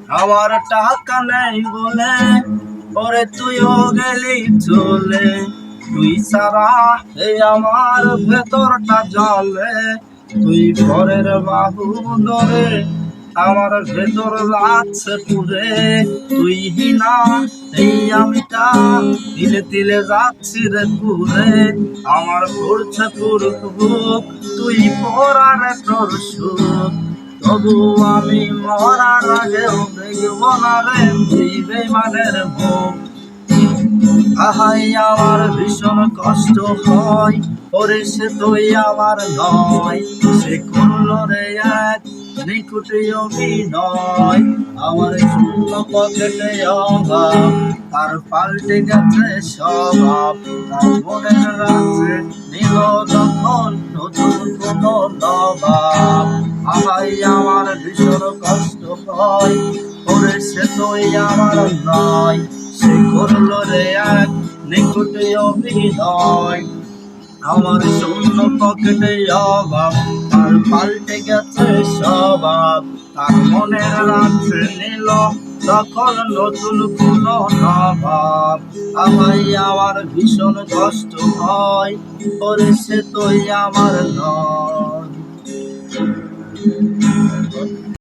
আমার টাকা নেই বলে ওরে তুইও গেলি চলে, তুই ছাড়া এই আমার ভেতরটা জ্বলে, তুই ঘরের বাহু ধরে আমার ভেতর লাগছে পুরে, তুই হিনা এই আমিটা তিলে তিলে যাচ্ছি রে পুরে, আমার পড়ছে পুরুষ বুক তুই পড়ারে তোর সুখ, তবু আমি মরার আগেও দেখব না রে তুই বেমানের মুখ। আহাই আমার ভীষণ কষ্ট হয়, ওরে সে তুই আমার নয়, সে করলো রে এক নিকুটি অভিনয়, আমার শূন্য পকেটে অভাব তার পাল্টে গেছে স্বভাব, তার মনের রাখছে নিল তখন নতুন কোনো নবাব। আহাই আমার ভীষণ কষ্ট হয়, ওরে সে তুই আমার নয়, সে করলো রে এক নিকুটি অভিনয়, আমার শূন্য পকেটে অভাব তার পাল্টে গেছে স্বভাব, তার মনের রাখছে নিল তখন নতুন কোন নবাব। আমায় আমার ভীষণ কষ্ট হয়, ওরে সে তুই আমার নয়।